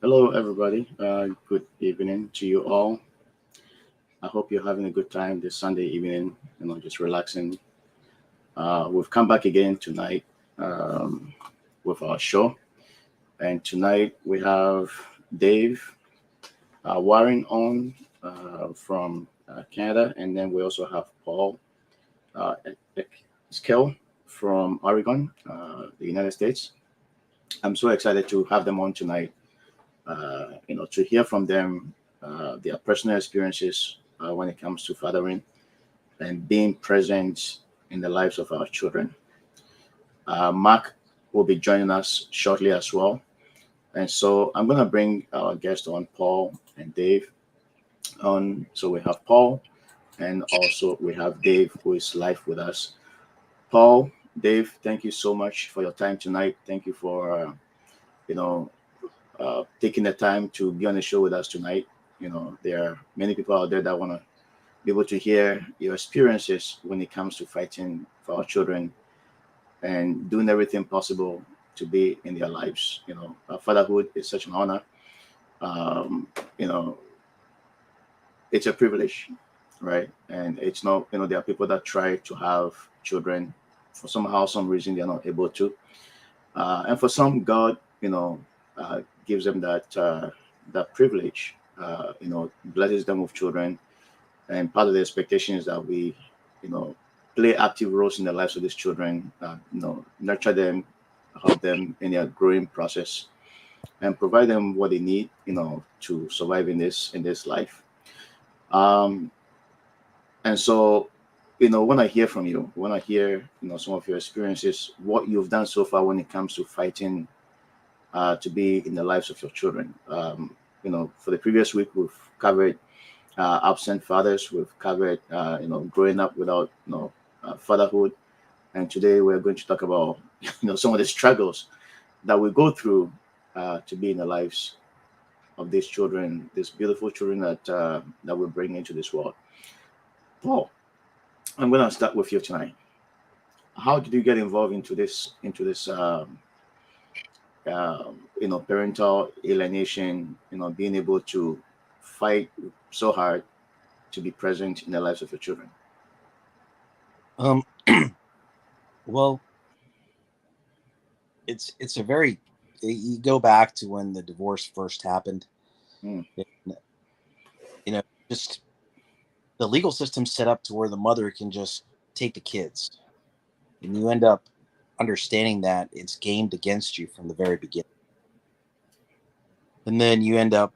Hello, everybody. Good evening to you all. I hope you're having a good time this Sunday evening, just relaxing. We've come back again tonight um, with our show. And tonight we have Dave Warren on from Canada. And then we also have Paul uh, Skill from Oregon, the United States. I'm so excited to have them on tonight, to hear from them their personal experiences when it comes to fathering and being present in the lives of our children. Mark will be joining us shortly as well. And so I'm going to bring our guests on, Paul and Dave, on. So we have Paul and also we have Dave, who is live with us. Paul, Dave, thank you so much for your time tonight. Thank you for, you know, taking the time to be on the show with us tonight. There are many people out there that want to be able to hear your experiences when it comes to fighting for our children and doing everything possible to be in their lives. Fatherhood is such an honor. Um, you know, it's a privilege, right? And it's not, there are people that try to have children for somehow, some reason they're not able to. And for some, God, gives them that privilege. Blesses them with children, and part of the expectation is that we, you know, play active roles in the lives of these children. Nurture them, help them in their growing process, and provide them what they need, to survive in this life. Um, and so, when I hear from you, when I hear, some of your experiences, what you've done so far when it comes to fighting to be in the lives of your children. For the previous week, we've covered absent fathers. We've covered, growing up without, fatherhood. And today we're going to talk about, some of the struggles that we go through to be in the lives of these children, these beautiful children that we bring into this world. Paul, I'm going to start with you tonight. How did you get involved into this parental alienation? Being able to fight so hard to be present in the lives of your children. Um, well, it's a very you go back to when the divorce first happened. Mm, And, you know, just the legal system set up to where the mother can just take the kids, and you end up understanding that it's gamed against you from the very beginning. And then you end up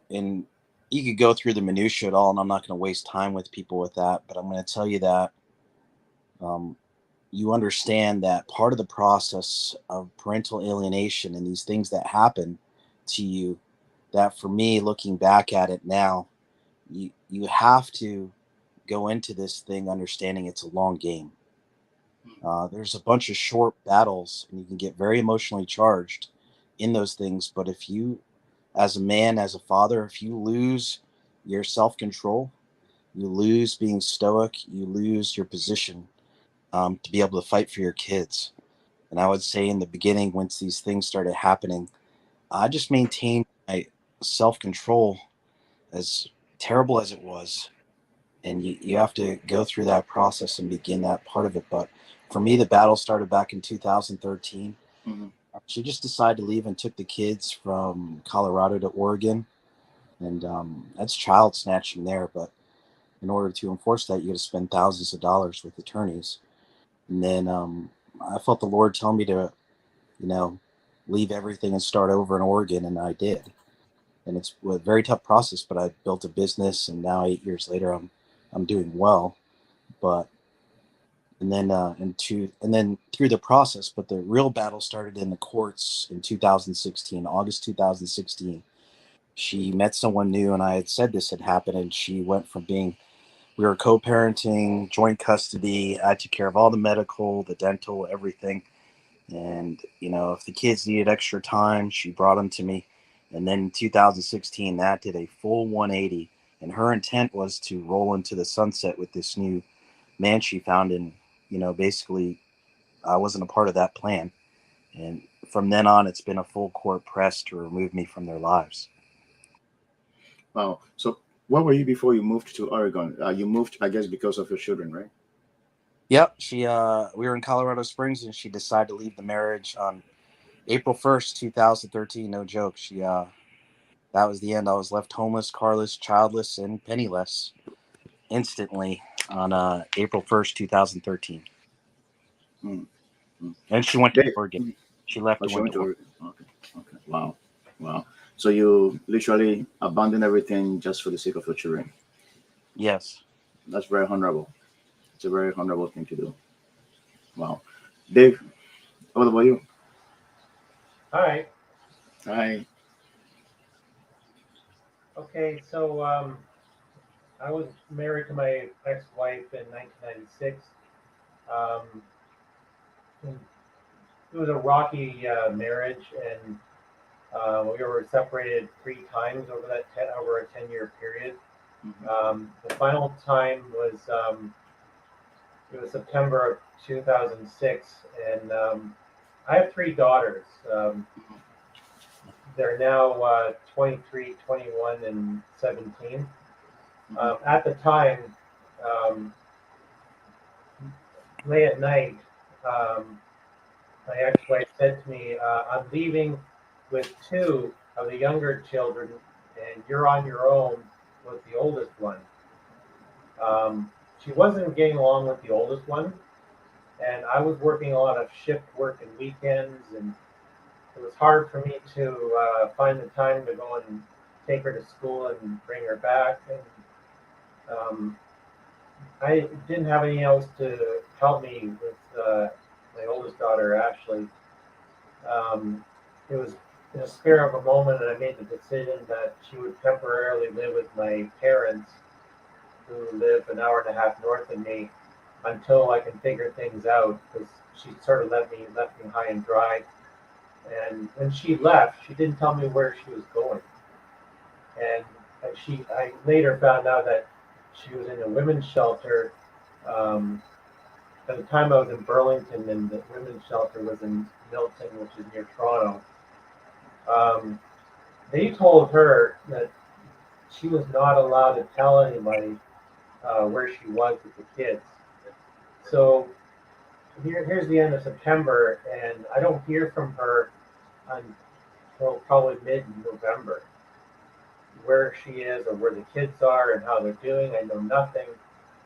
in you could go through the minutia at all, and I'm not going to waste time with people with that. But I'm going to tell you that um, you understand that part of the process of parental alienation and these things that happen to you, that for me looking back at it now, you have to go into this thing understanding it's a long game. There's a bunch of short battles and you can get very emotionally charged in those things, but if you, as a man, as a father, if you lose your self-control, you lose being stoic, you lose your position, to be able to fight for your kids. And I would say in the beginning, once these things started happening, I just maintained my self control, as terrible as it was. And you have to go through that process and begin that part of it. But for me, the battle started back in 2013. mhm. She just decided to leave and took the kids from Colorado to Oregon. And that's child snatching there. But in order to enforce that, you got to spend thousands of dollars with attorneys. And then I felt the Lord tell me to, you know, leave everything and start over in Oregon, and I did. And it's a very tough process, but I built a business, and now 8 years later, I'm doing well. But and then through the process, but the real battle started in the courts in 2016, August 2016. She met someone new, and I had said this had happened, and she went from being we were co-parenting, joint custody. I took care of all the medical, the dental, everything. And, if the kids needed extra time, she brought them to me. And then in 2016, that did a full 180. And her intent was to roll into the sunset with this new man she found. And, basically, I wasn't a part of that plan. And from then on, it's been a full court press to remove me from their lives. Wow. So, what were you before you moved to Oregon? You moved, I guess, because of your children, right? Yep, we were in Colorado Springs, and she decided to leave the marriage on April 1st, 2013. No joke. That was the end. I was left homeless, carless, childless, and penniless instantly on April 1st, 2013. Mm. Mm. And she went to Dave, Oregon. She left oh, and she went went to to Oregon. Oregon. Okay. Okay. Wow. Wow. So you literally abandoned everything just for the sake of your children. Yes. That's very honorable. It's a very honorable thing to do. Wow. Dave, what about you? Hi. Hi. Okay, so I was married to my ex-wife in 1996. Um, and it was a rocky marriage, and we were separated 3 times over over a 10-year period. Mhm. The final time was it was September of 2006, and I have 3 daughters. They're now 23, 21, and 17. Mhm. At the time, um, late at night, um, my ex-wife said to me, "I'm leaving with 2 of the younger children, and you're on your own with the oldest one." She wasn't getting along with the oldest one, and I was working a lot of shift work and weekends, and it was hard for me to find the time to go and take her to school and bring her back. And um, I didn't have anything else to help me with my oldest daughter, Ashley. Um, it was in a spur of a moment, and I made the decision that she would temporarily live with my parents, who live an hour and a half north of me, until I can figure things out. Because she sort of left me high and dry. And when she left, she didn't tell me where she was going. And I later found out that she was in a women's shelter. Um, at the time, I was in Burlington, and the women's shelter was in Milton, which is near Toronto. Um, they told her that she was not allowed to tell anybody where she was with the kids. So here's the end of September, and I don't hear from her until probably mid-November. Where she is or where the kids are and how they're doing, I know nothing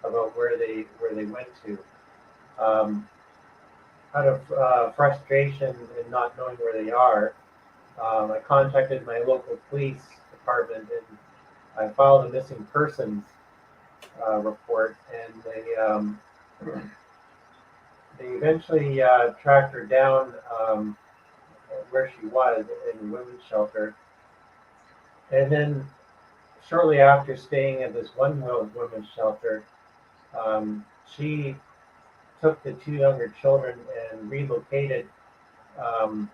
about where they went to. Um, Out of frustration and not knowing where they are, I contacted my local police department and I filed a missing persons report, and they eventually tracked her down where she was in the women's shelter. And then shortly after staying at this one women's shelter, she took the 2 younger children and relocated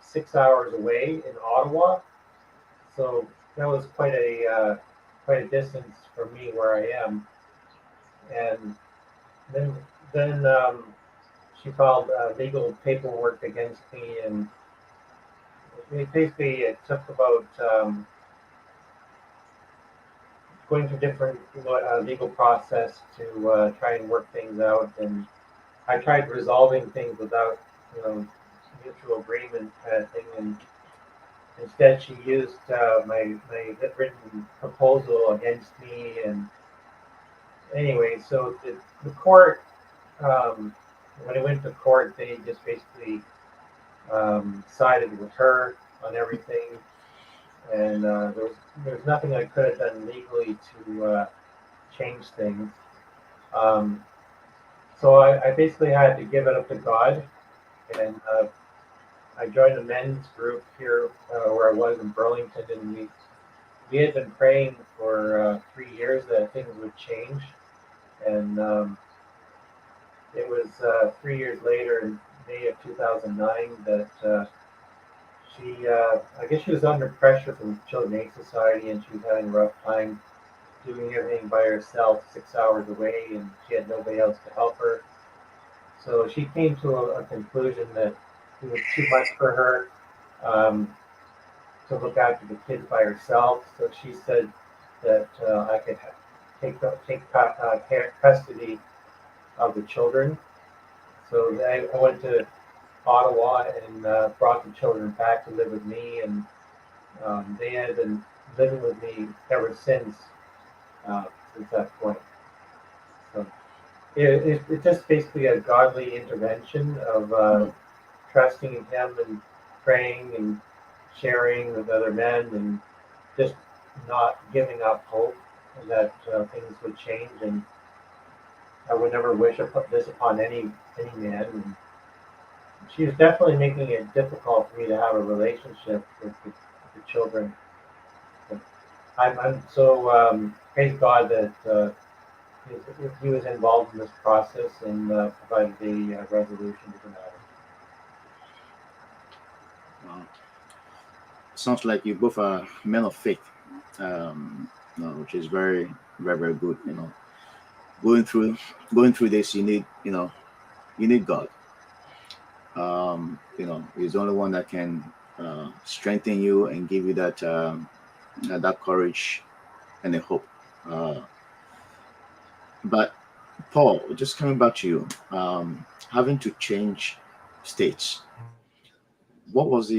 6 hours away in Ottawa. So that was quite a distance from me where I am. And then she filed legal paperwork against me, and it took about going through different legal process to try and work things out. And I tried resolving things without you know mutual agreement kind of thing, and instead she used my written proposal against me. And anyway, so the court, um, when it went to court, they just basically sided with her on everything, and there was nothing I could have done legally to change things. Um, so I basically had to give it up to God, and I joined a men's group here where I was in Burlington, and we had been praying for 3 years that things would change, and it was 3 years later in May of 2009 that I guess she was under pressure from Children's Aid Society, and she was having a rough time doing everything by herself, 6 hours away, and she had nobody else to help her. So she came to a conclusion that it was too much for her to look after the kids by herself. So she said that I could take custody of the children. So I went to Ottawa and brought the children back to live with me, and they had been living with me ever since that point. So it's just basically a godly intervention of trusting in Him and praying and sharing with other men and just not giving up hope that things would change. And I would never wish this upon any man. And she was definitely making it difficult for me to have a relationship with the children. But I'm so praise God that he was involved in this process and provided a resolution to the matter. Wow. Sounds like you both are men of faith, which is very, very, very good. Going through going through this, you need God. He's the only one that can strengthen you and give you that courage and the hope. Uh, but Paul, just coming back to you, having to change states. What was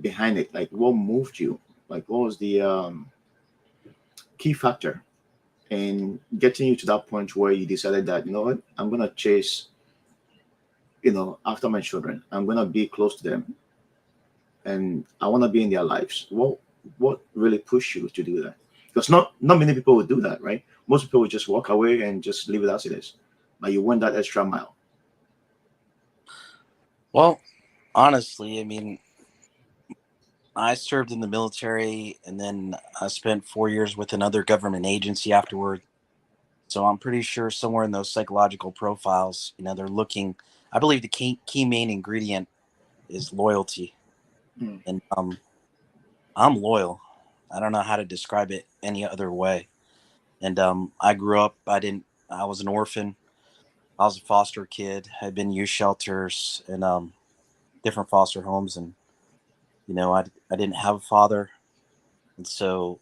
behind it? Like, what moved you? Like, what was the key factor in getting you to that point where you decided that, you know what, I'm gonna chase, after my children. I'm gonna be close to them, and I want to be in their lives. What really pushed you to do that? Because not many people would do that, right? Most people would just walk away and just leave it as it is. But you went that extra mile. Well, honestly, I mean, I served in the military and then I spent 4 years with another government agency afterward. So I'm pretty sure somewhere in those psychological profiles, they're looking. I believe the key main ingredient is loyalty. Hmm. And I'm loyal. I don't know how to describe it any other way. And I grew up, I was an orphan. I was a foster kid. I'd been in youth shelters and different foster homes. And, I didn't have a father. And so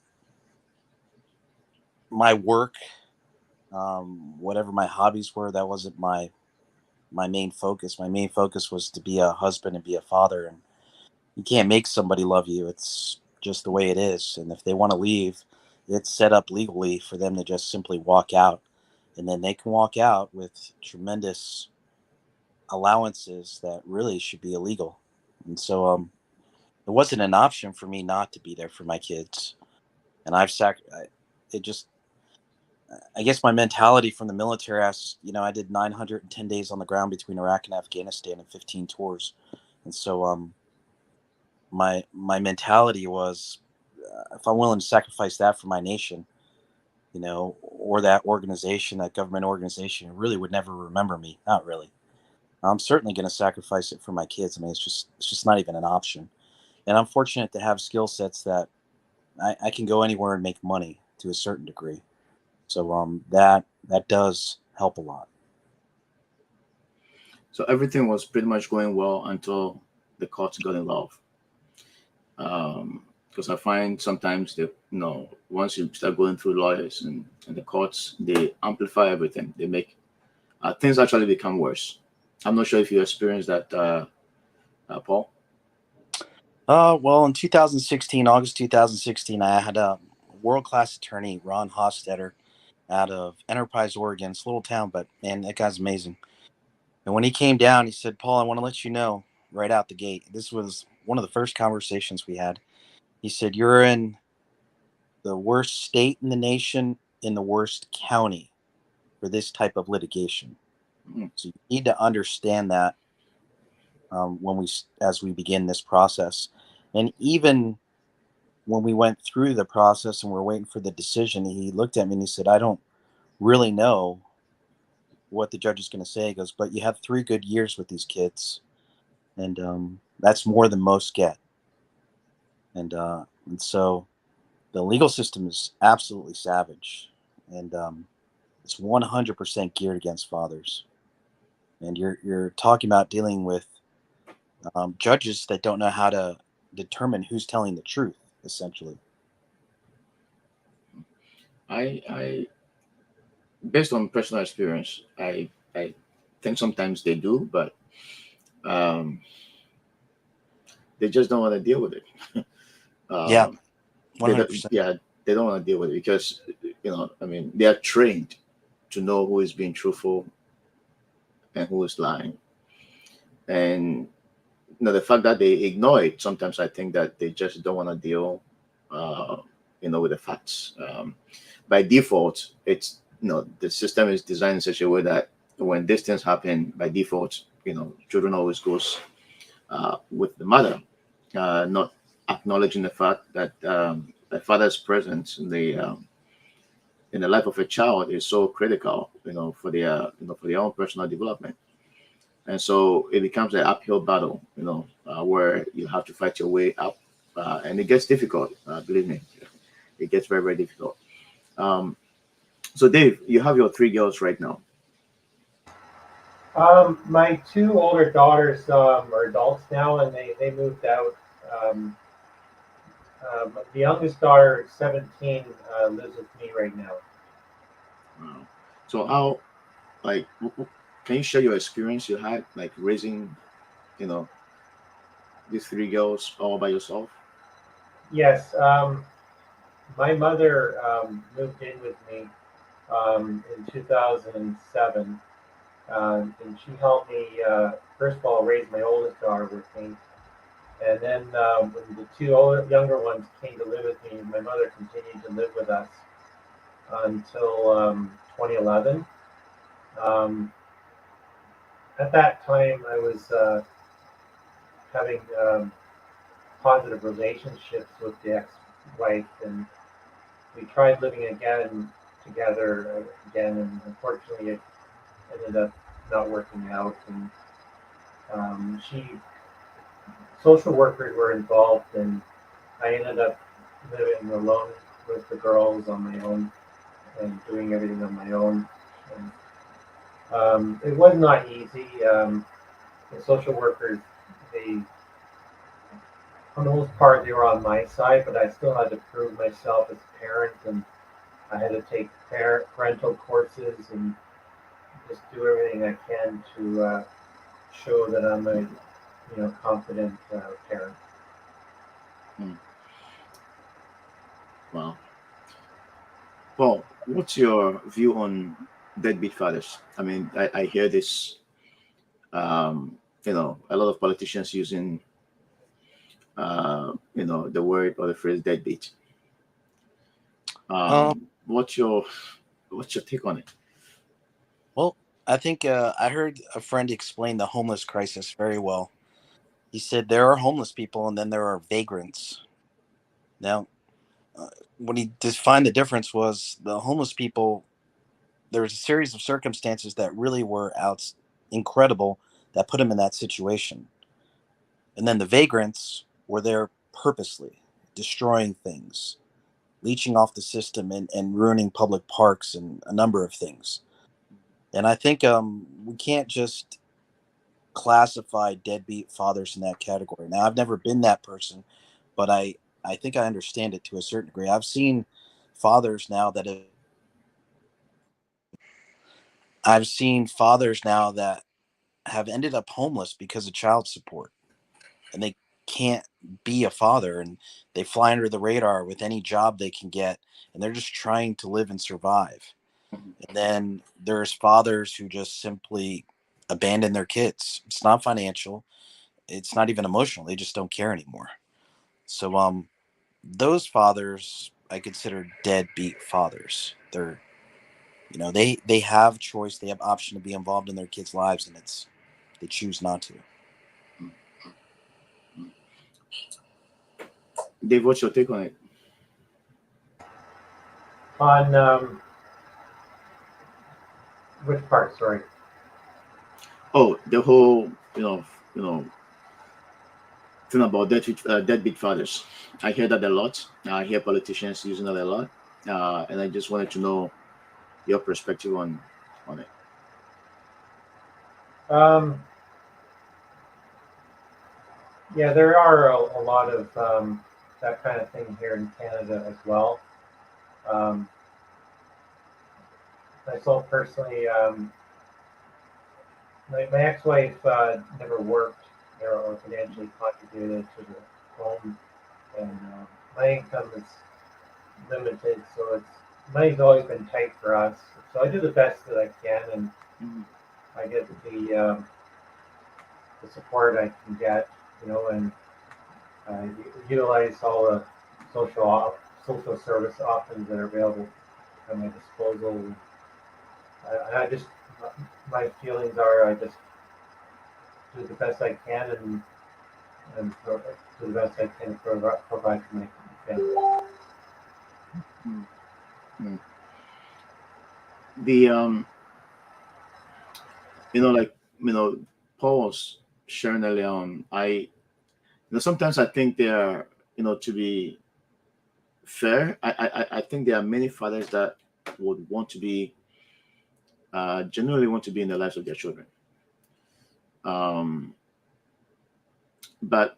my work, whatever my hobbies were, that wasn't my main focus. My main focus was to be a husband and be a father. And you can't make somebody love you. It's just the way it is. And if they want to leave, it's set up legally for them to just simply walk out. And then they can walk out with tremendous allowances that really should be illegal. And so it wasn't an option for me not to be there for my kids. And it just, I guess my mentality from the military, I did 910 days on the ground between Iraq and Afghanistan and 15 tours. And so my mentality was, if I'm willing to sacrifice that for my nation, or that organization, that government organization, really would never remember me. Not really. I'm certainly going to sacrifice it for my kids. I mean, it's just not even an option. And I'm fortunate to have skill sets that I can go anywhere and make money to a certain degree. So that does help a lot. So everything was pretty much going well until the courts got involved. Because I find sometimes that, once you start going through lawyers and the courts, they amplify everything. They make things actually become worse. I'm not sure if you experienced that, Paul. Well, in 2016, August 2016, I had a world-class attorney, Ron Hostetter, out of Enterprise, Oregon. It's a little town, but man, that guy's amazing. And when he came down, he said, "Paul, I want to let you know right out the gate." This was one of the first conversations we had. He said, "You're in the worst state in the nation, in the worst county for this type of litigation. Mm. So you need to understand that as we begin this process." And even when we went through the process and we're waiting for the decision, he looked at me and he said, "I don't really know what the judge is going to say." He goes, "But you have 3 good years with these kids, and that's more than most get." And so the legal system is absolutely savage, and it's 100% geared against fathers. And you're talking about dealing with judges that don't know how to determine who's telling the truth, essentially. I based on personal experience, I think sometimes they do, but um, they just don't want to deal with it. Yeah, um, they don't, 100%. yeah, they don't want to deal with it because I mean, they are trained to know who is being truthful and who is lying, and the fact that they ignore it, sometimes I think that they just don't want to deal, uh, with the facts. By default, it's the system is designed in such a way that when these things happen, by default, children always goes with the mother, not acknowledging the fact that the father's presence in the life of a child is so critical, for their own personal development. And so it becomes an uphill battle, where you have to fight your way up, and it gets difficult. Believe me, it gets very, very difficult. Um, so, Dave, you have your three girls right now. My two older daughters are adults now, and they moved out. Um, the youngest daughter, 17, lives with me right now. So, how, like, can you share your experience you had, like, raising, you know, these three girls all by yourself? Yes, my mother moved in with me in 2007, and she helped me, first of all, raise my oldest daughter with me. And then when the two younger ones came to live with me, my mother continued to live with us until 2011. Um, at that time, I was having positive relationships with the ex-wife, and we tried living again together again, and unfortunately, it ended up not working out. And she social workers were involved, and I ended up living alone with the girls on my own and doing everything on my own. And it was not easy. The social workers, they, for the most part, they were on my side, but I still had to prove myself as a parent, and I had to take parental courses and just do everything I can to show that I'm a confident parent. Hmm. Wow. Paul, what's your view on deadbeat fathers? I mean, I hear this, a lot of politicians using, the word or the phrase deadbeat. Uh, What's your take on it? well, I think I heard a friend explain the homeless crisis very well. He said there are homeless people and then there are vagrants. Now, uh, what he defined the difference was the homeless people, there was a series of circumstances that really were incredible that put them in that situation. And then the vagrants were there purposely, destroying things, leeching off the system and ruining public parks and a number of things. And I think we can't just classify deadbeat fathers in that category. Now, I've never been that person, but I think I understand it to a certain degree. Fathers now that have, I've seen fathers now that have ended up homeless because of child support, and they can't be a father, and they fly under the radar with any job they can get, and they're just trying to live and survive. Mhm. And then there's fathers who just simply abandon their kids. It's not financial, it's not even emotional. They just don't care anymore. So those fathers I consider deadbeat fathers. They're they have choice, they have option to be involved in their kids' lives, and it's they choose not to. Dave, what's your take on it? On which part? Sorry. Oh, the whole, you know, thing about deadbeat fathers. I hear that a lot. I hear politicians using that a lot, and I just wanted to know your perspective on it. Um, Yeah, there are a lot of that kind of thing here in Canada as well. Um, myself personally, my ex-wife never worked or financially contributed to the home, and my income is limited, so money's always been tight for us. So I do the best that I can, and Mhm. I get the support I can get, and utilize all the social service options that are available at my disposal. I just my feelings are I just do the best I can do the best I can to provide for my family. Mm. Mm. The like Paul was sharing earlier on. Sometimes I think they are, to be fair. I think there are many fathers that would want to be, genuinely want to be in the lives of their children. Um, but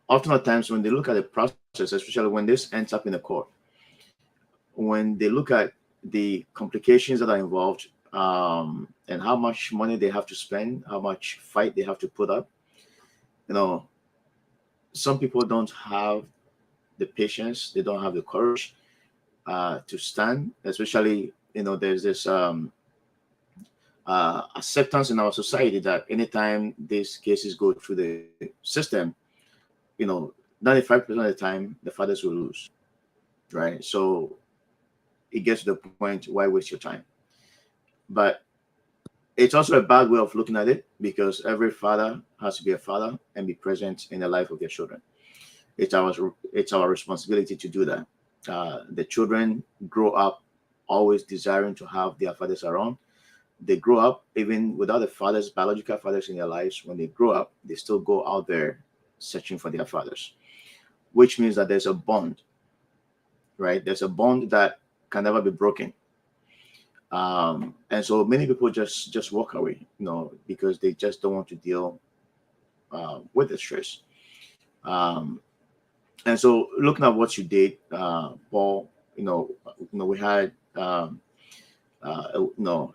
often at times when they look at the process, especially when this ends up in the court, when they look at the complications that are involved, and how much money they have to spend, how much fight they have to put up, you know, some people don't have the patience, they don't have the courage to stand, especially, there's this acceptance in our society that anytime these cases go through the system, you know, 95% of the time, the fathers will lose, right? So it gets to the point, why waste your time? But it's also a bad way of looking at it because every father has to be a father and be present in the life of their children. It's our responsibility to do that. The children grow up always desiring to have their fathers around. They grow up even without the fathers, biological fathers in their lives. When they grow up, they still go out there searching for their fathers, which means that there's a bond, right? There's a bond that can never be broken. And so many people just walk away, because they just don't want to deal with the stress. Um, and so looking at what you did, Paul, we had a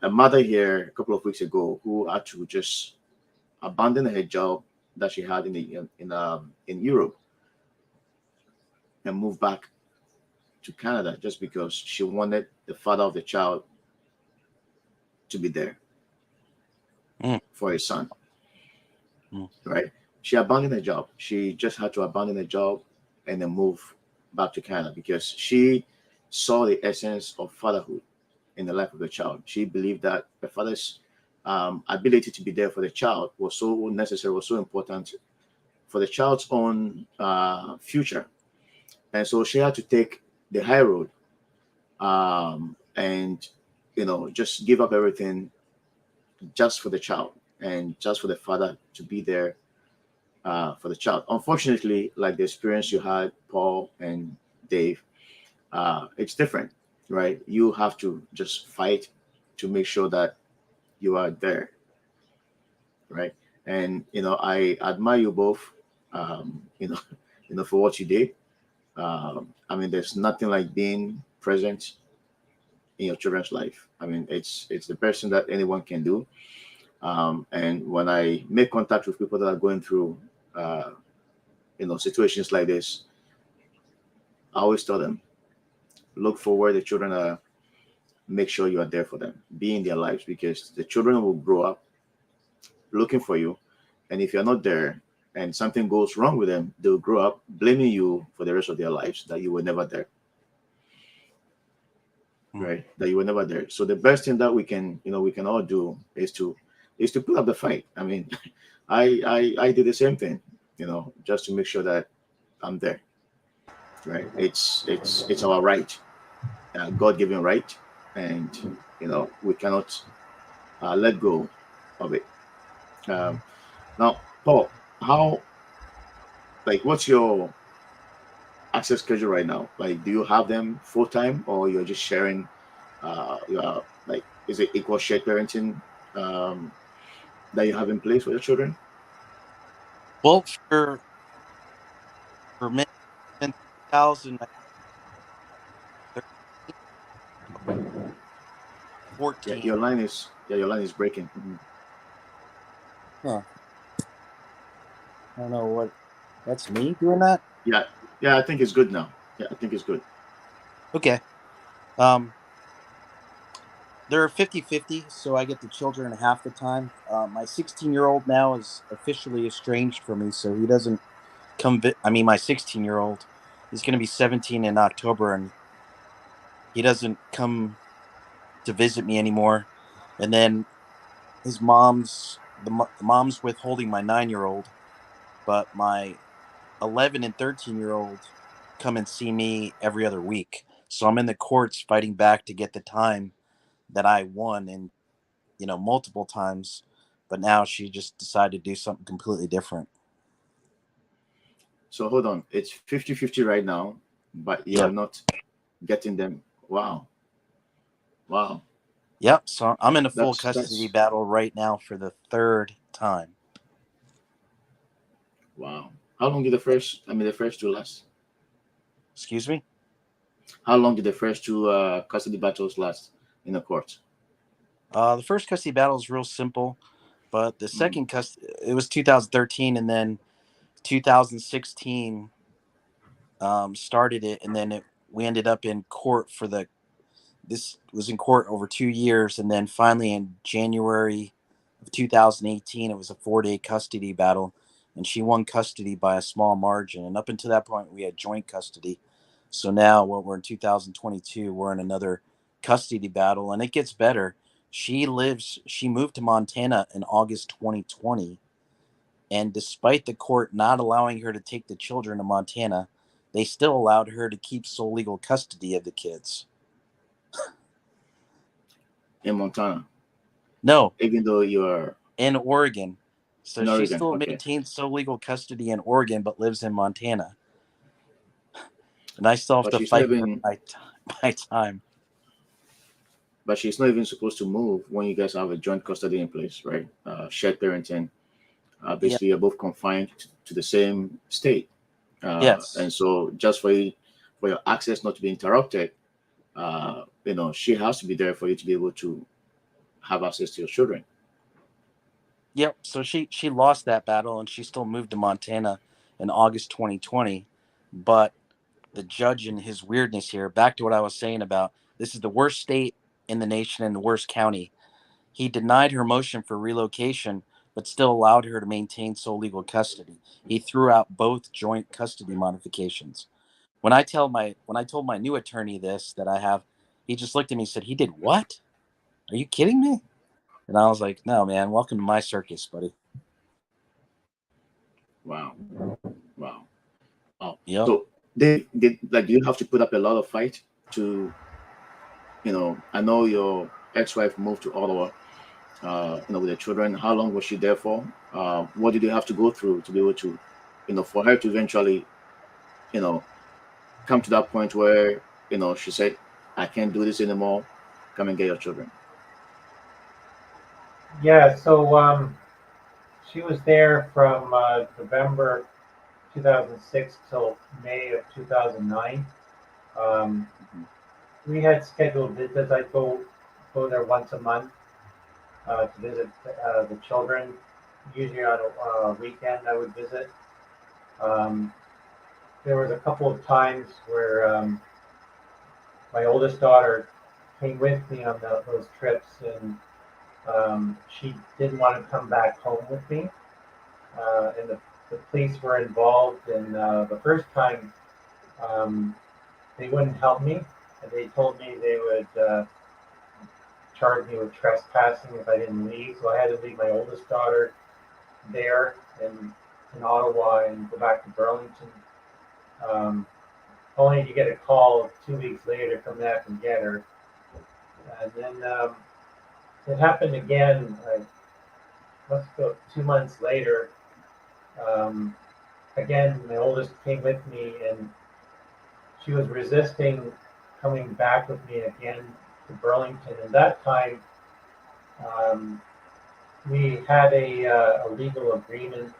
mother here a couple of weeks ago who had to just abandon her job that she had in Europe and move back to Canada just because she wanted the father of the child to be there Mm, for his son, mm, right? She abandoned her job. She just had to abandon her job and then move back to Canada because she saw the essence of fatherhood in the life of the child. She believed that the father's ability to be there for the child was so necessary, was so important for the child's own future. And so she had to take the high road, and just give up everything just for the child and just for the father to be there for the child. Unfortunately, like the experience you had, Paul and Dave, it's different, right? You have to just fight to make sure that you are there, right? And I admire you both, for what you did. I mean, there's nothing like being present in your children's life. I mean, it's the best thing that anyone can do. And when I make contact with people that are going through, uh, situations like this, I always tell them, look for where the children are, make sure you are there for them, be in their lives, because the children will grow up looking for you. And if you're not there and something goes wrong with them, they'll grow up blaming you for the rest of their lives that you were never there, mm. right? That you were never there. So the best thing that we can all do is to put up the fight. I mean, I did the same thing, just to make sure that I'm there, right? It's our right, God-given right, and we cannot let go of it. Um, Now, Paul, how what's your access schedule right now? Like, do you have them full time, or you're just sharing? Is it equal shared parenting um, that you have in place for your children? Well, for me, in 2014. Your line is breaking. Mhm. Huh. I don't know what. That's me doing that. Yeah, yeah, I think it's good now. Yeah, I think it's good. Okay. Um, they're 50-50, so I get the children half the time. My 16-year-old now is officially estranged from me, so he doesn't come. I mean, my 16-year-old, he's going to be 17 in October, and he doesn't come to visit me anymore. And then his the mom's withholding my 9-year-old, but my 11 and 13-year-old come and see me every other week. So I'm in the courts fighting back to get the time that I won, and multiple times, but now she just decided to do something completely different. So hold on. It's 50-50 right now, but you're Yep. not getting them. Wow. Wow. Yep. So I'm in a full custody That's battle right now for the third time. wow. How long did the first two last? Excuse me? How long did the first two custody battles last in the court? The first custody battle is real simple, but the Mhm. second custody, it was 2013, and then 2016 started it, and then we ended up in court this was in court over 2 years, and then finally in January of 2018, it was a 4-day custody battle, and she won custody by a small margin. And up until that point, we had joint custody. So now, we're in 2022, we're in another custody battle, and it gets better. She moved to Montana in August 2020, and despite the court not allowing her to take the children to Montana, they still allowed her to keep sole legal custody of the kids. In Montana, No, even though you're in Oregon. So in she Oregon. still Okay. maintains sole legal custody in Oregon, but lives in Montana. And I still have But to she's not fight for even my time. but she's not even supposed to move when you guys have a joint custody in place, right? Shared parenting. Yeah. Basically, you're both confined to the same state. And Yes. so just for your access not to be interrupted, she has to be there for you to be able to have access to your children. Yep. So she lost that battle, and she still moved to Montana in August 2020. But the judge and his weirdness here, back to what I was saying about this is the worst state in the nation and the worst county. He denied her motion for relocation, but still allowed her to maintain sole legal custody. He threw out both joint custody modifications. When I told my new attorney this that I have, he just looked at me and said, "He did what? Are you kidding me?" And I was like, "No, man. Welcome to my circus, buddy." Wow. Wow. Oh. Yep. So they like do you have to put up a lot of fight to I know your ex-wife moved to Ottawa, with the children. How long was she there for? What did you have to go through to be able to, for her to eventually, you know, come to that point where, she said, I can't do this anymore. Come and get your children. Yeah, so she was there from November 2006 till May of 2009. Um, Mhm. we had scheduled visits. I'd go there once a month to visit the children. Usually on a weekend, I would visit. Um, there was a couple of times where my oldest daughter came with me on those trips, and she didn't want to come back home with me. And the police were involved. And the first time, um, they wouldn't help me, and they told me they would charge me with trespassing if I didn't leave. So I had to leave my oldest daughter there in Ottawa and go back to Burlington, um, only to get a call 2 weeks later to come back and get her. And then it happened again. Must go 2 months later. Um, Again, my oldest came with me, and she was resisting coming back with me again to Burlington. And that time, um, we had a legal agreement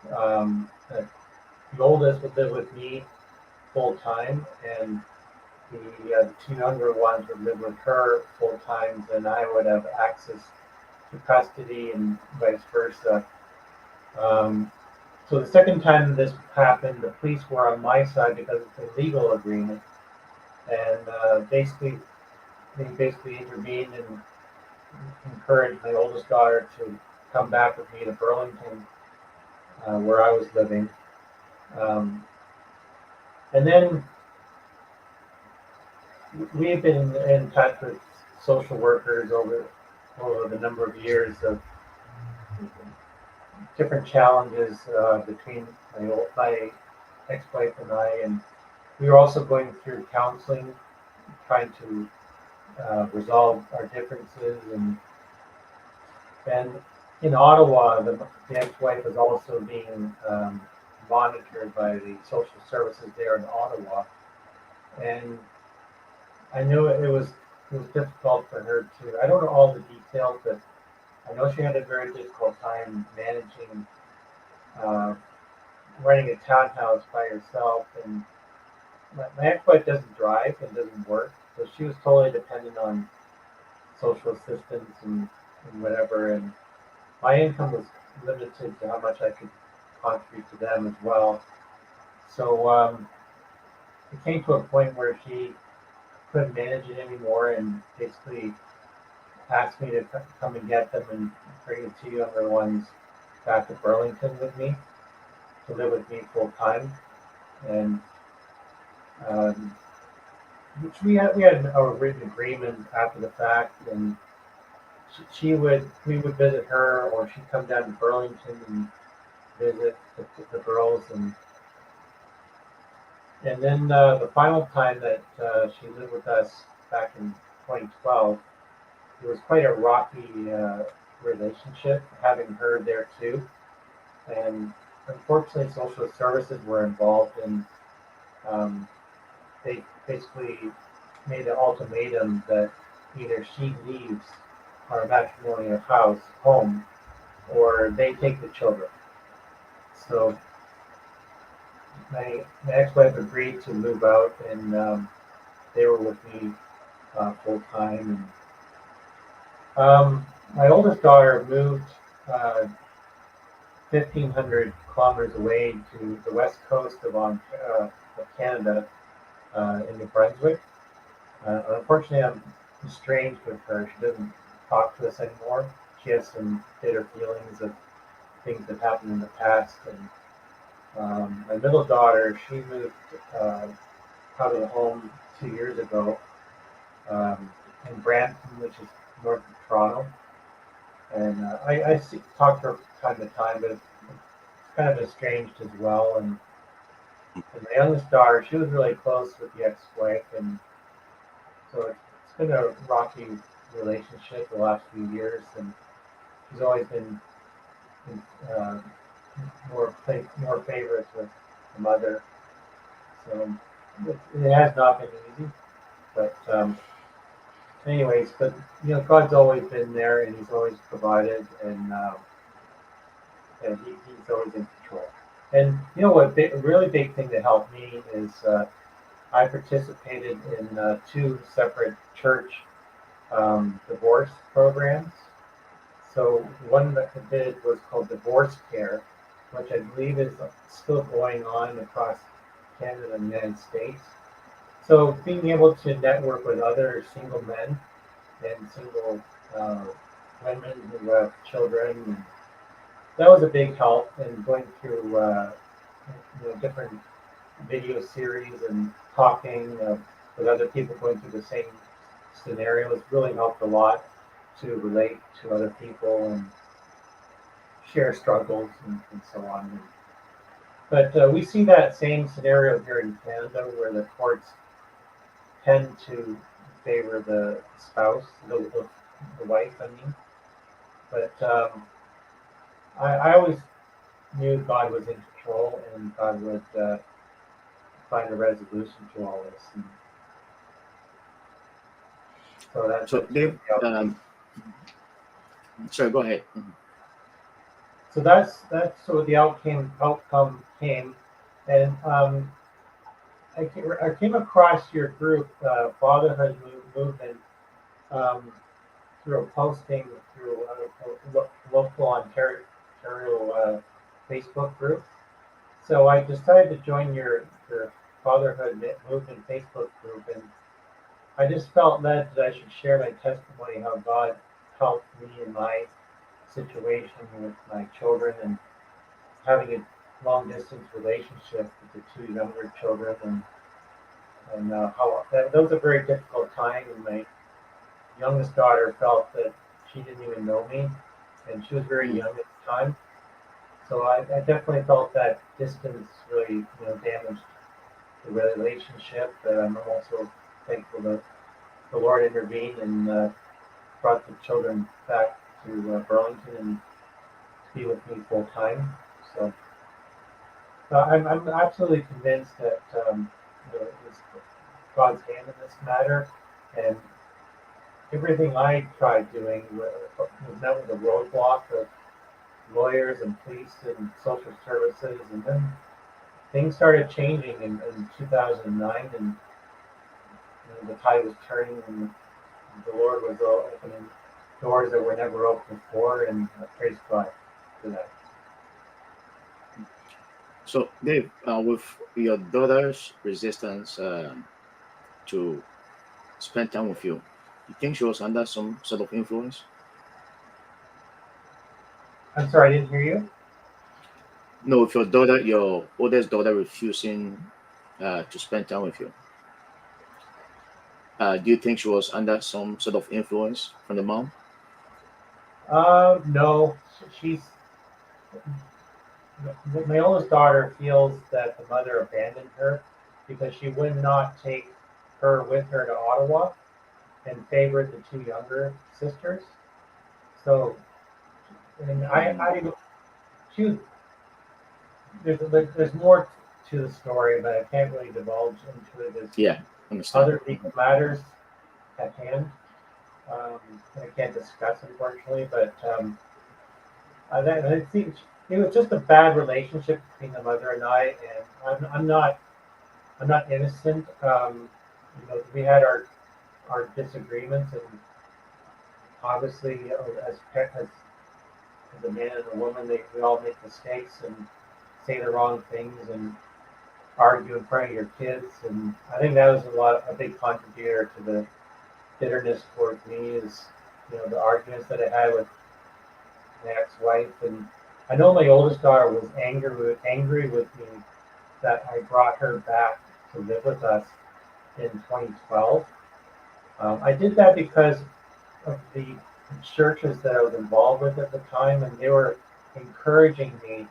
The oldest would live with me full time, and the two younger ones would live with her full time, and I would have access to custody and vice versa. Um, so the second time this happened, the police were on my side because it's a legal agreement, and they basically intervened and encouraged my oldest daughter to come back with me to Burlington, where I was living. Um, and then we've been in touch with social workers over the number of years of different challenges between my ex-wife and I, and we were also going through counseling, trying to resolve our differences, and in Ottawa, the ex-wife is also being monitored by the social services there in Ottawa, and I knew it was difficult for her to. I don't know all the details, but I know she had a very difficult time managing uh, renting a townhouse by herself. And my ex-wife doesn't drive and doesn't work, so she was totally dependent on social assistance and whatever. And my income was limited to how much I could contribute to them as well. So it came to a point where she couldn't manage it anymore, and basically asked me to come and get them and bring the two younger ones back to Burlington with me to live with me full time. And um, which we had a written agreement after the fact, and we would visit her, or she'd come down to Burlington and visit the girls, and then the final time that she lived with us back in 2012, it was quite a rocky relationship, having her there too. And unfortunately, social services were involved, and um, they basically made an ultimatum that either she leaves our matrimonial home, or they take the children. So my ex-wife agreed to move out, and they were with me full time. And my oldest daughter moved uh, 1,500 kilometers away to the west coast of Canada, in New Brunswick. Unfortunately, I'm estranged with her. She doesn't talk to us anymore. She has some bitter feelings of things that happened in the past. And my middle daughter, she moved uh, out of the home 2 years ago, um, in Brampton, which is north of Toronto. And talk to her from time to time, but it's kind of estranged as well. And my youngest daughter, she was really close with the ex-wife, and so it's been a rocky relationship the last few years, and she's always been uh, more favorites with the mother. So it has not been easy, but anyways, but God's always been there, and He's always provided, and He's always in control. And what a really big thing that helped me is I participated in two separate church divorce programs. So one that I did was called Divorce Care, which I believe is still going on across Canada and the United States. So being able to network with other single men and single uh, women who have children, and that was a big help. And going through different video series and talking with other people going through the same scenarios really helped a lot to relate to other people and share struggles and so on. But we see that same scenario here in Canada, where the courts tend to favor the spouse, the wife, I mean. But I always knew God was in control, and God would find a resolution to all this. And so that's So, Dave, yeah. sorry, go ahead. Mhm. So that's sort of the outcome came, and I came across your group, Fatherhood Movement, um, through a posting through a local Ontario Facebook group. So I decided to join your Fatherhood Movement Facebook group, and I just felt led that I should share my testimony how God helped me in my situation with my children and having a long distance relationship with the two younger children, and how that was a very difficult time. And my youngest daughter felt that she didn't even know me, and she was very Mm. young at the time. So I definitely felt that distance really, damaged the relationship. But I'm also thankful that the Lord intervened and brought the children back to Burlington and be with me full time. So I'm absolutely convinced that it's God's hand in this matter, and everything I tried doing was met with a roadblock of lawyers and police and social services, and then things started changing in 2009, and the tide was turning, and the Lord was opening doors that were never opened before, and praise God for that. So, Dave, with your daughter's resistance to spend time with you think she was under some sort of influence? I'm sorry, I didn't hear you. No, with your daughter, your oldest daughter refusing to spend time with you, do you think she was under some sort of influence from the mom? No, she's my oldest daughter feels that the mother abandoned her because she would not take her with her to Ottawa and favored the two younger sisters. So, and Mm. she was, there's more to the story, but I can't really divulge into it. There's Yeah, understand. other legal matters at hand, and I can't discuss unfortunately. But I think it was just a bad relationship between the mother and I, and I'm not innocent. We had our disagreements, and obviously, as a man and a woman, we all make mistakes and say the wrong things and argue in front of your kids. And I think that was a big contributor to the bitterness towards me is, the arguments that I had with my ex-wife. And I know my oldest daughter was angry with me that I brought her back to live with us in 2012. I did that because of the churches that I was involved with at the time, and they were encouraging me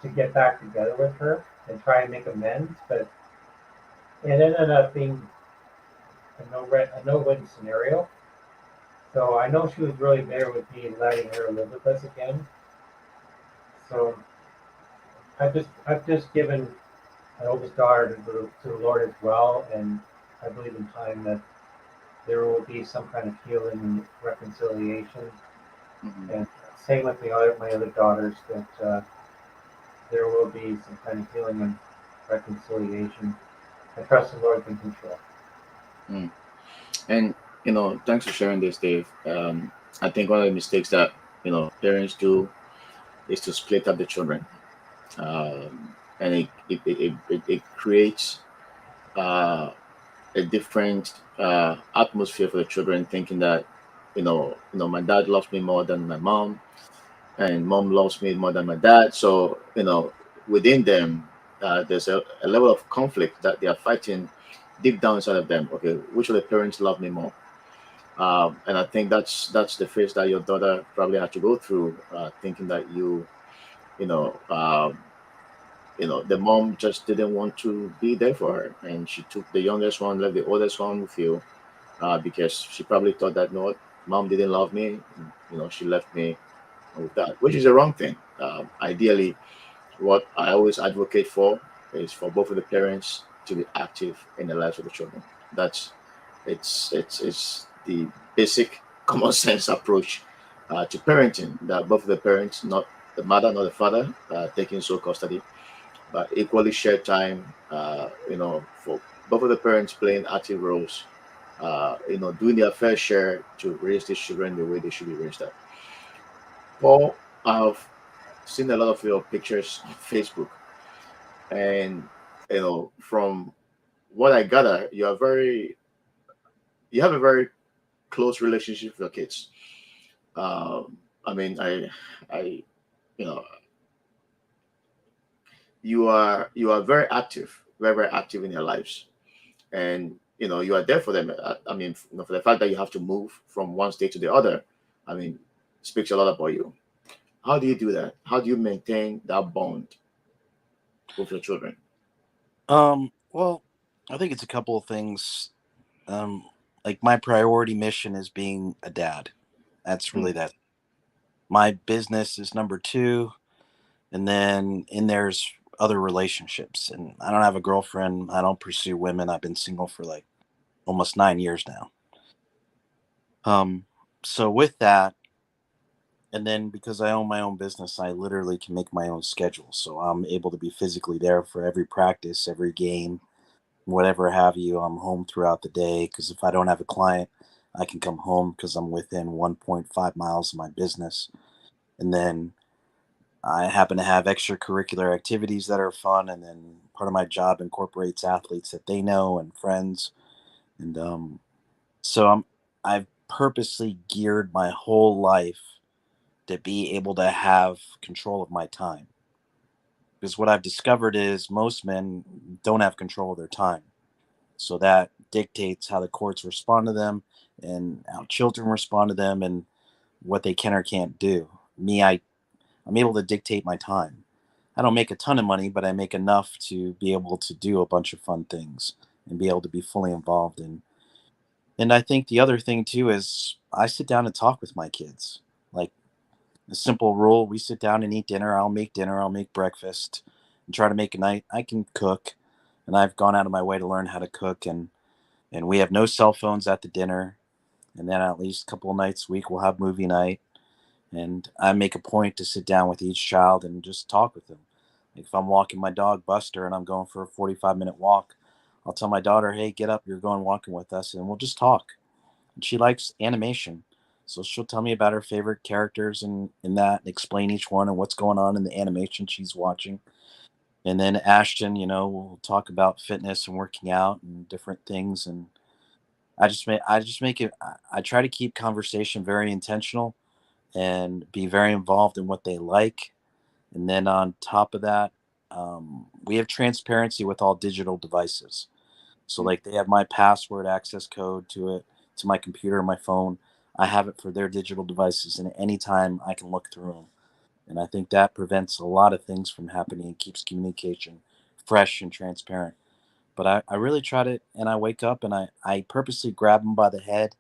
to get back together with her and try and make amends. But it ended up being a no-win scenario. So I know she was really there with me letting her live with us again. So I've just given my oldest daughter to the Lord as well, and I believe in time that there will be some kind of healing and reconciliation. Mhm. And same with my other daughters, that there will be some kind of healing and reconciliation. I trust the Lord's in control. Mm. And thanks for sharing this, Dave. I think one of the mistakes that parents do is to split up the children, and it creates uh, a different atmosphere for the children, thinking that my dad loves me more than my mom, and mom loves me more than my dad. So within them, there's a level of conflict that they are fighting deep down inside of them. Okay, which of the parents love me more? And I think that's the phase that your daughter probably had to go through, thinking that you know, the mom just didn't want to be there for her, and she took the youngest one, left the oldest one with you, because she probably thought that no, mom didn't love me. She left me with that, which is a wrong thing. Ideally, what I always advocate for is for both of the parents to be active in the lives of the children. That's it's the basic common sense approach to parenting, that both of the parents not the mother nor the father taking sole custody, but equally share time. For both of the parents playing active roles. Doing their fair share to raise these children the way they should be raised up. Paul, I've seen a lot of your pictures on Facebook, and from what I gather, you have a very close relationship with your kids. I mean, I, you know, you are very active, very very active in their lives, and you are there for them. I mean, for the fact that you have to move from one state to the other, I mean, speaks a lot about you. How do you do that? How do you maintain that bond with your children? Well, I think it's a couple of things. Um, like my priority mission is being a dad. That's really Mm, that. My business is number two, and then in there's other relationships. And I don't have a girlfriend. I don't pursue women. I've been single for like almost 9 years now. Um, so with that, and then because I own my own business, I literally can make my own schedule. So I'm able to be physically there for every practice, every game, whatever have you. I'm home throughout the day because if I don't have a client, I can come home because I'm within 1.5 miles of my business. And then I happen to have extracurricular activities that are fun. And then part of my job incorporates athletes that they know and friends. And so I've purposely geared my whole life to be able to have control of my time. Because what I've discovered is most men don't have control of their time. So that dictates how the courts respond to them and how children respond to them and what they can or can't do. I'm able to dictate my time. I don't make a ton of money, but I make enough to be able to do a bunch of fun things and be able to be fully involved in. And I think the other thing too is I sit down and talk with my kids. Like a simple rule, we sit down and eat dinner, I'll make breakfast and try to make a night. I can cook and I've gone out of my way to learn how to cook and we have no cell phones at the dinner. And then at least a couple of nights a week we'll have movie night. And I make a point to sit down with each child and just talk with them. Like if I'm walking my dog Buster and I'm going for a 45-minute walk, I'll tell my daughter, "Hey, get up! You're going walking with us," and we'll just talk. And she likes animation, so she'll tell me about her favorite characters and in that, and explain each one and what's going on in the animation she's watching. And then Ashton, will talk about fitness and working out and different things. And I just make it. I try to keep conversation very intentional and be very involved in what they like. And then on top of that, we have transparency with all digital devices. So mm, like they have my password access code to it, to my computer, my phone. I have it for their digital devices, and anytime I can look through them. And I think that prevents a lot of things from happening and keeps communication fresh and transparent. But I really try to, and I wake up and I purposely grab them by the head.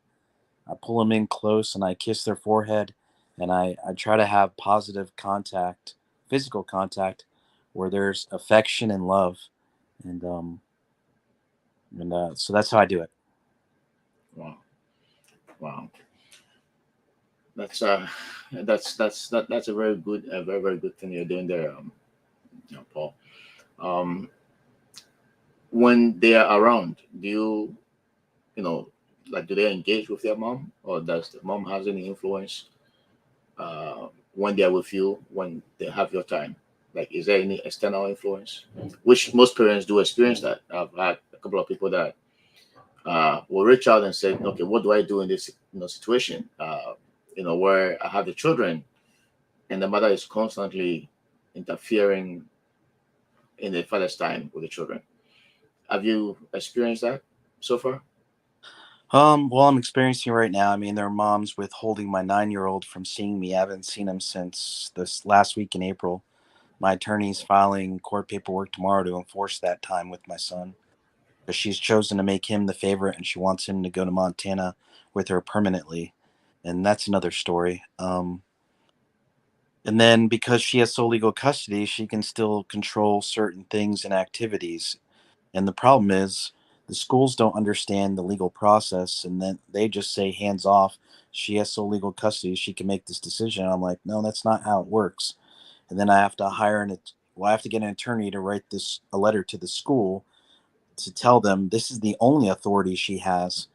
I pull them in close and I kiss their forehead. And I try to have positive contact, physical contact, where there's affection and love. And, so that's how I do it. wow, wow. That's a very very good thing you're doing there, Paul. Um, when they are around, you know, like, do they engage with their mom, or does the mom has any influence when they're with you, when they have your time? Like, is there any external influence? Which most parents do experience that. I've had a couple of people that will reach out and say, okay, what do I do in this situation? Where I have the children and the mother is constantly interfering in the father's time with the children. Have you experienced that so far? Well, I'm experiencing right now. I mean, there are moms withholding my 9-year-old from seeing me. I haven't seen him since this last week in April. My attorney's filing court paperwork tomorrow to enforce that time with my son. But she's chosen to make him the favorite and she wants him to go to Montana with her permanently. And that's another story. And then because she has sole legal custody, she can still control certain things and activities. And the problem is the schools don't understand the legal process and then they just say hands off. She has sole legal custody. She can make this decision. I'm like, no, that's not how it works. and then I have to I have to get an attorney to write a letter to the school to tell them this is the only authority she has.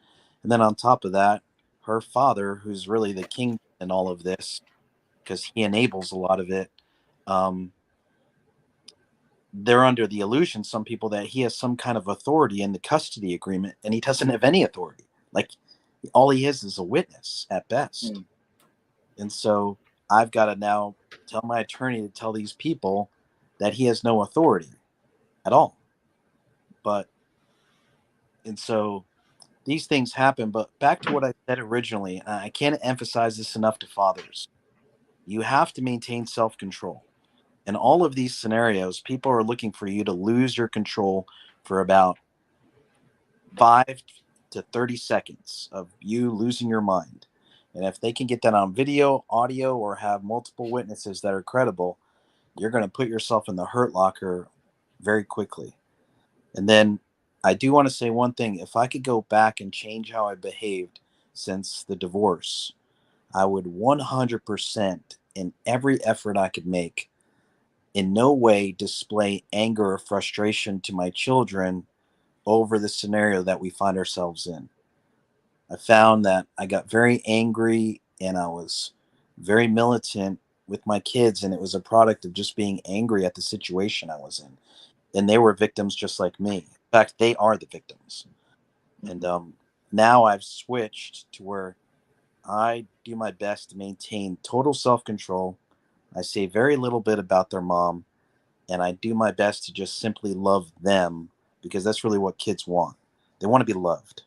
And then on top of that, her father, who's really the king in all of this, because he enables a lot of it, um, they're under the illusion, some people, that he has some kind of authority in the custody agreement, and he doesn't have any authority. Like, all he is a witness at best. Mm. And so I've got to now tell my attorney to tell these people that he has no authority at all. And so these things happen. But back to what I said originally, I can't emphasize this enough to fathers. You have to maintain self-control. In all of these scenarios, people are looking for you to lose your control for about 5 to 30 seconds of you losing your mind. And if they can get that on video, audio, or have multiple witnesses that are credible, you're going to put yourself in the hurt locker very quickly. And then I do want to say one thing. If I could go back and change how I behaved since the divorce, I would 100%, in every effort I could make, in no way display anger or frustration to my children over the scenario that we find ourselves in. I found that I got very angry and I was very militant with my kids, and it was a product of just being angry at the situation I was in. And they were victims just like me. In fact, they are the victims. And now I've switched to where I do my best to maintain total self-control. I say very little bit about their mom, and I do my best to just simply love them, because that's really what kids want. They want to be loved.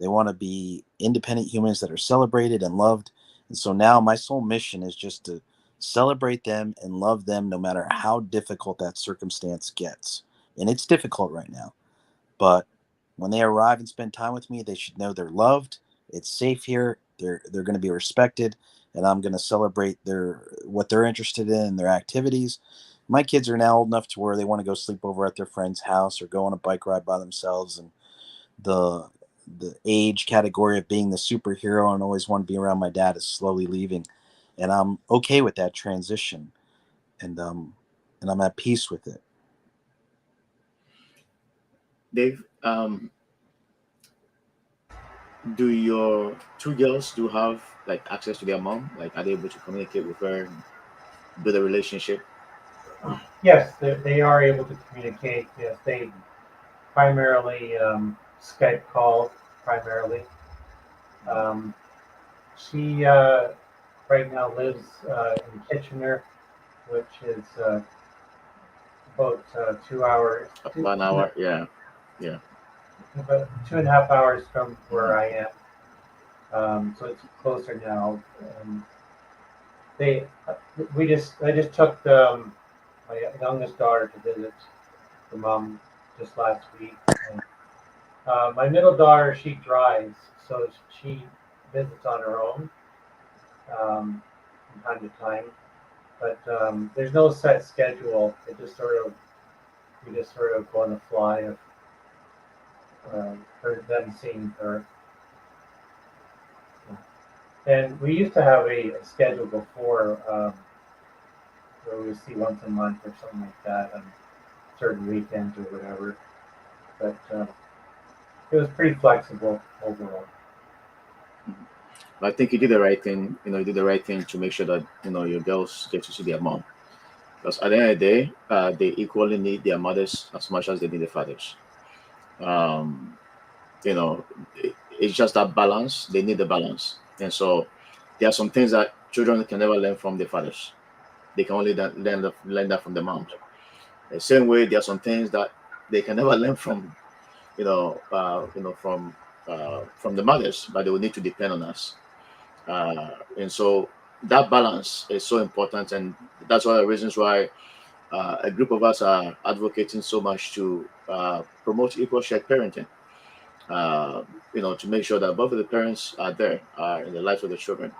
They want to be independent humans that are celebrated and loved. And so now my sole mission is just to celebrate them and love them no matter how difficult that circumstance gets. And it's difficult right now. But when they arrive and spend time with me, they should know they're loved. It's safe here. They're going to be respected, and I'm going to celebrate what they're interested in and their activities. My kids are now old enough to where they want to go sleep over at their friend's house or go on a bike ride by themselves, and the age category of being the superhero and always want to be around my dad is slowly leaving, and I'm okay with that transition, and I'm at peace with it. Dave, do your two girls do have like access to their mom? Like, are they able to communicate with her, build a relationship? Yes, they are able to communicate. Yes, they primarily Skype call primarily. Um, she right now lives in Kitchener, which is about 2 hours, About an hour, yeah, yeah. about 2.5 hours from where I am. So it's closer now. They, I just took my youngest daughter to visit her mom just last week. And, my middle daughter, she drives, so she visits on her own from time to time. But there's no set schedule. We just sort of go on the fly of them seeing her. And we used to have a schedule before where we would see once a month or something like that on certain weekends or whatever. But it was pretty flexible overall. I think you did the right thing. You did the right thing to make sure that your girls get to see their mom. Because at the end of the day, they equally need their mothers as much as they need their fathers. Um, it's just that balance. They need the balance, and so there are some things that children can never learn from their fathers. They can only learn that from the moms. The same way, there are some things that they can never learn from from the mothers, but they will need to depend on us. And so that balance is so important, and that's one of the reasons why a group of us are advocating so much to promote equal shared parenting. Uh, to make sure that both of the parents are there in the lives of the children.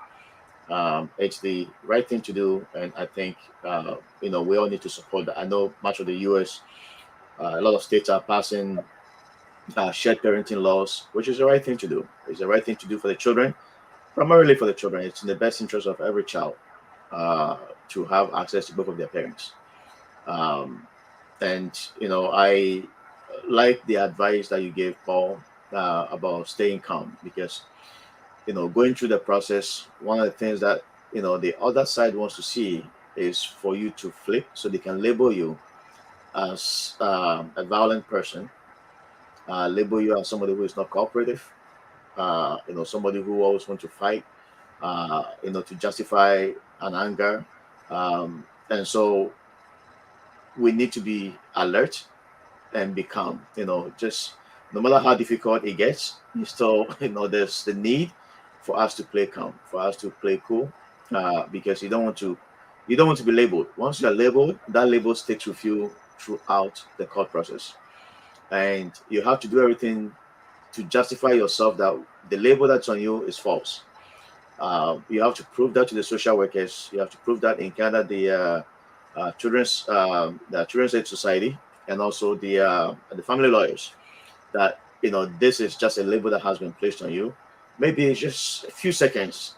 It's the right thing to do, and I think we all need to support that. I know much of the U.S. A lot of states are passing shared parenting laws, which is the right thing to do. It's the right thing to do for the children, primarily for the children. It's in the best interest of every child to have access to both of their parents. Um, and I like the advice that you gave, Paul, about staying calm, because going through the process, one of the things that the other side wants to see is for you to flip, so they can label you as a violent person, label you as somebody who is not cooperative, somebody who always wants to fight, to justify an anger. And so we need to be alert and be calm. Just no matter how difficult it gets, you still, there's the need for us to play calm, for us to play cool, because you don't want to be labeled. Once you're labeled, that label sticks with you throughout the court process, and you have to do everything to justify yourself that the label that's on you is false. You have to prove that to the social workers. You have to prove that in Canada, the Children's Aid Society, and also the family lawyers, that this is just a label that has been placed on you. Maybe it's just a few seconds,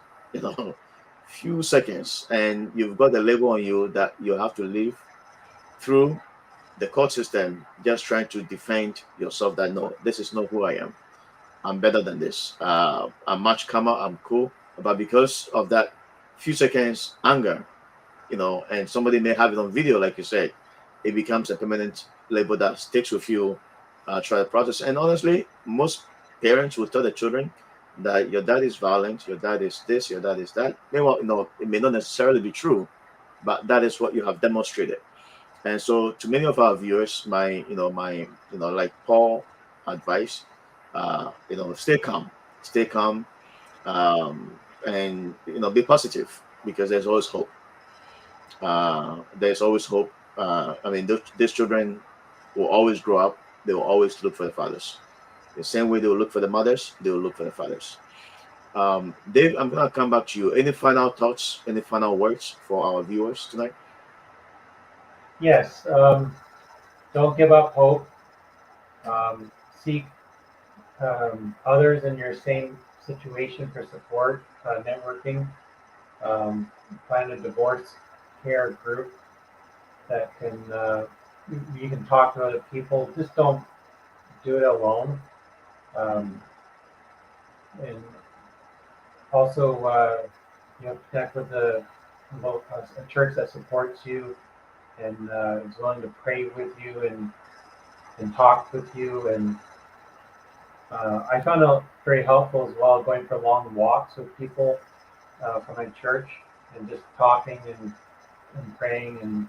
few seconds, and you've got the label on you that you have to live through the court system, just trying to defend yourself that no, this is not who I am. I'm better than this. I'm much calmer. I'm cool. But because of that few seconds anger, and somebody may have it on video, like you said, it becomes a permanent label that sticks with you throughout the process. And honestly, most parents will tell the children that your dad is violent, your dad is this, your dad is that. Meanwhile, it may not necessarily be true, but that is what you have demonstrated. And so, to many of our viewers, like Paul advice, stay calm, stay calm, and be positive, because there's always hope. There's always hope. I mean, these children will always grow up. They will always look for the fathers. The same way they will look for the mothers, they will look for the fathers. Dave, I'm gonna come back to you. Any final thoughts? Any final words for our viewers tonight? Yes, don't give up hope. Seek others in your same situation for support, networking. Find a divorce care group that you can talk to other people. Just don't do it alone. Um, and also, connect with a church that supports you and is willing to pray with you and talk with you. And I found it very helpful as well going for long walks with people from my church and just talking and praying and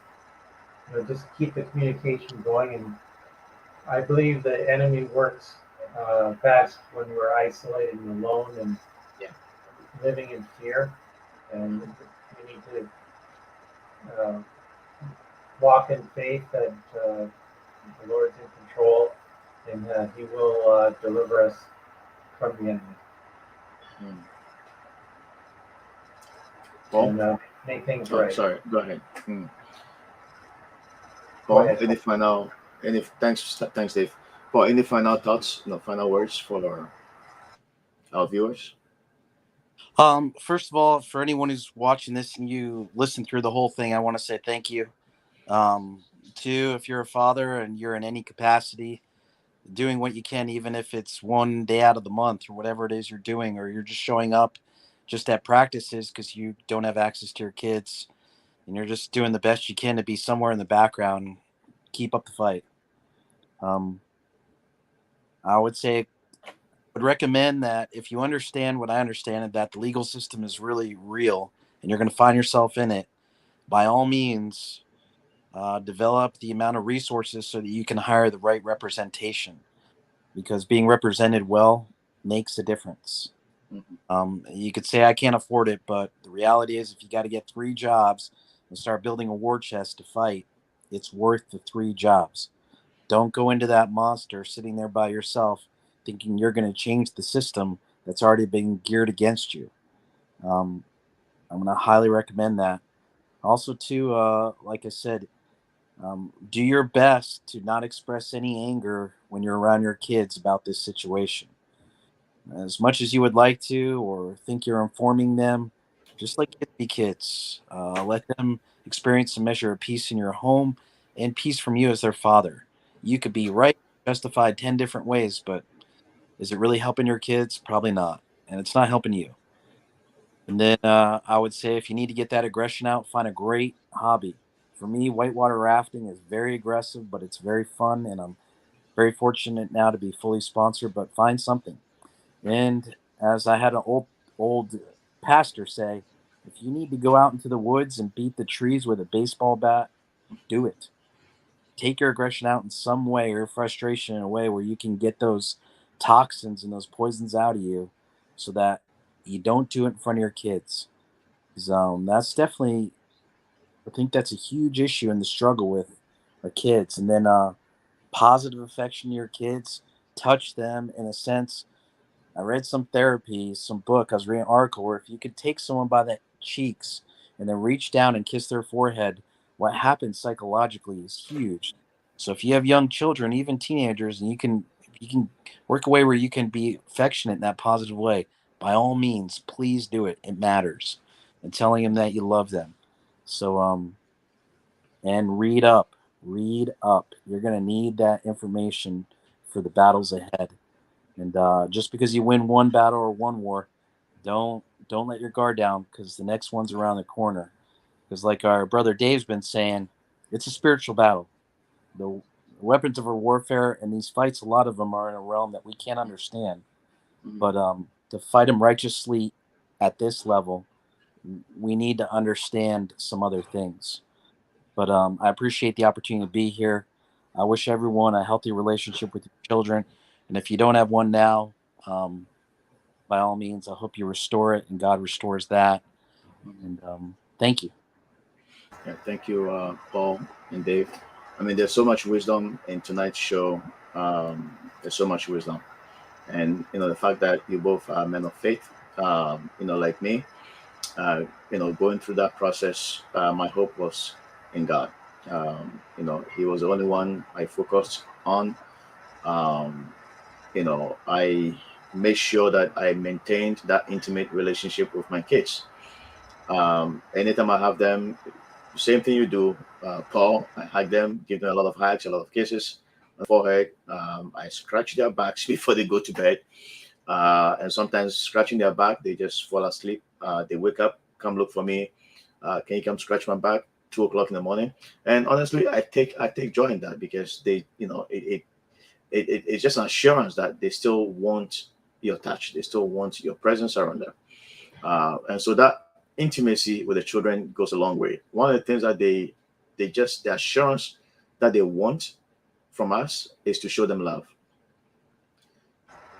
just keep the communication going. And I believe the enemy works best when we're isolated and alone and Yeah. living in fear. And we need to uh, walk in faith that the Lord's in control and He will deliver us from the enemy Hmm. Paul? and make things Oh, right. sorry. Go ahead. Go Paul, ahead. any final? Any thanks, Dave. Paul, any final thoughts? Final words for our viewers? First of all, for anyone who's watching this and you listen through the whole thing, I want to say thank you. Um, Two, if you're a father and you're in any capacity, doing what you can, even if it's one day out of the month or whatever it is you're doing, or you're just showing up just at practices because you don't have access to your kids and you're just doing the best you can to be somewhere in the background. Keep up the fight. Um, I would recommend that if you understand what I understand, and that the legal system is really real and you're going to find yourself in it, by all means, develop the amount of resources so that you can hire the right representation, because being represented well makes a difference. Mhm. You could say I can't afford it, but the reality is, if you got to get three jobs and start building a war chest to fight, it's worth the three jobs. Don't go into that monster sitting there by yourself thinking you're going to change the system that's already been geared against you. Um, I'm going to highly recommend that. Also, too, like I said, do your best to not express any anger when you're around your kids about this situation. As much as you would like to, or think you're informing them, just like kids be kids. Let them experience a measure of peace in your home and peace from you as their father. You could be right, justified 10 different ways, but is it really helping your kids? Probably not. And it's not helping you. And then I would say if you need to get that aggression out, find a great hobby. For me, whitewater rafting is very aggressive, but it's very fun. And I'm very fortunate now to be fully sponsored, but find something. And as I had an old pastor say, if you need to go out into the woods and beat the trees with a baseball bat, do it. Take your aggression out in some way, or frustration in a way where you can get those toxins and those poisons out of you so that you don't do it in front of your kids. 'Cause, that's definitely, I think that's a huge issue in the struggle with our kids. And then positive affection to your kids, touch them in a sense. I read some therapy, some book. I was reading an article where if you could take someone by the cheeks and then reach down and kiss their forehead, what happens psychologically is huge. So if you have young children, even teenagers, and you can work a way where you can be affectionate in that positive way, by all means, please do it. It matters. And telling them that you love them. So and read up. Read up. You're gonna need that information for the battles ahead. And just because you win one battle or one war, don't let your guard down because the next one's around the corner. Because like our brother Dave's been saying, it's a spiritual battle. The weapons of our warfare and these fights, a lot of them are in a realm that we can't understand. Mhm. But to fight them righteously at this level, we need to understand some other things. But I appreciate the opportunity to be here. I wish everyone a healthy relationship with your children. And if you don't have one now, um, by all means, I hope you restore it and God restores that. Mhm. And thank you. Yeah, thank you, Paul and Dave. I mean, there's so much wisdom in tonight's show. There's so much wisdom, and the fact that you both are men of faith, like me, going through that process, my hope was in God. He was the only one I focused on. Um, I made sure that I maintained that intimate relationship with my kids. Anytime I have them, same thing you do, Paul. I hug them, give them a lot of hugs, a lot of kisses on the forehead. I scratch their backs before they go to bed. And sometimes scratching their back, they just fall asleep. They wake up, come look for me. Can you come scratch my back? 2 o'clock in the morning. And honestly, I take joy in that because it's just an assurance that they still want your touch. They still want your presence around them. And so that intimacy with the children goes a long way. One of the things that they just the assurance that they want from us is to show them love.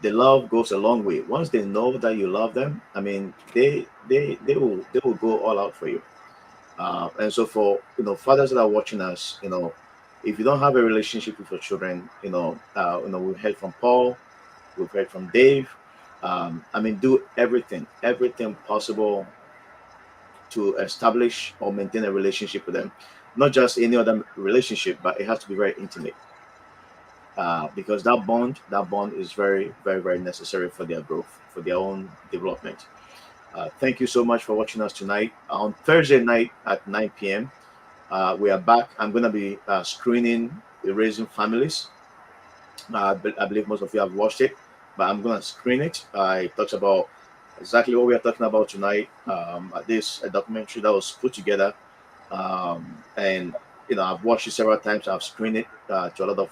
The love goes a long way. Once they know that you love them, I mean, they will go all out for you. And so for fathers that are watching us, if you don't have a relationship with your children, we've heard from Paul, we've heard from Dave. I mean, do everything possible to establish or maintain a relationship with them. Not just any other relationship, but it has to be very intimate. Because that bond is very, very, very necessary for their growth, for their own development. Thank you so much for watching us tonight. On Thursday night at 9 p.m., we are back. I'm going to be screening Raising Families. I believe most of you have watched it, but I'm going to screen it. It talks about exactly what we are talking about tonight. This a documentary that was put together, and I've watched it several times. I've screened it to a lot of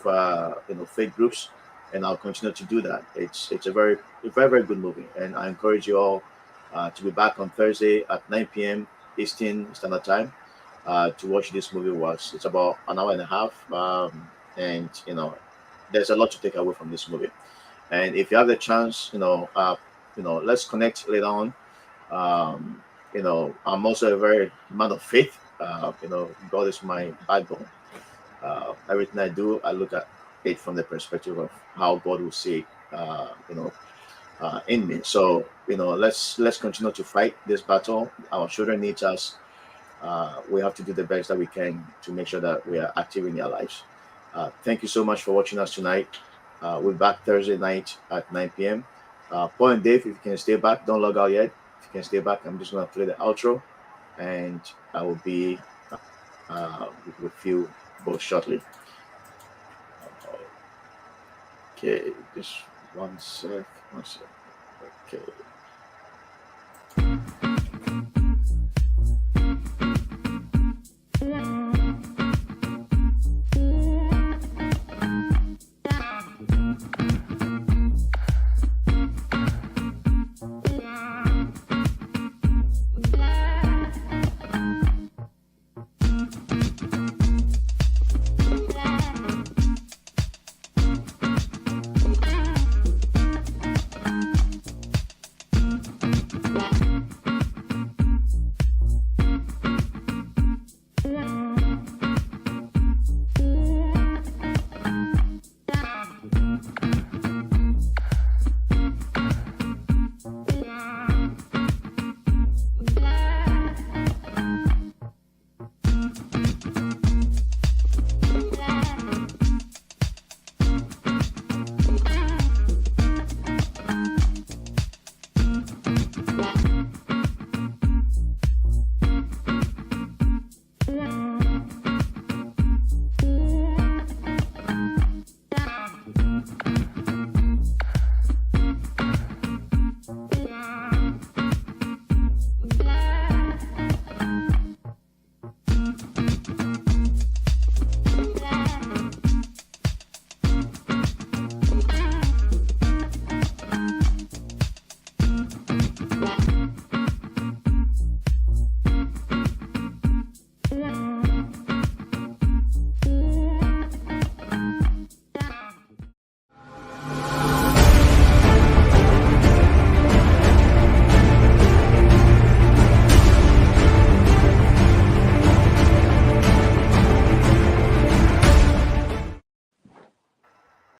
faith groups, and I'll continue to do that. It's a very very good movie, and I encourage you all to be back on Thursday at 9 p.m. Eastern Standard Time to watch this movie. It's about an hour and a half, and there's a lot to take away from this movie. And if you have the chance, let's connect later on. I'm also a very man of faith. God is my backbone. Everything I do, I look at it from the perspective of how God will see it, in me. So, let's continue to fight this battle. Our children need us. We have to do the best that we can to make sure that we are active in their lives. Thank you so much for watching us tonight. We're back Thursday night at 9 p.m. Paul and Dave, if you can stay back, don't log out yet. If you can stay back, I'm just going to play the outro and I will be with you both shortly. Okay, just one sec. Okay.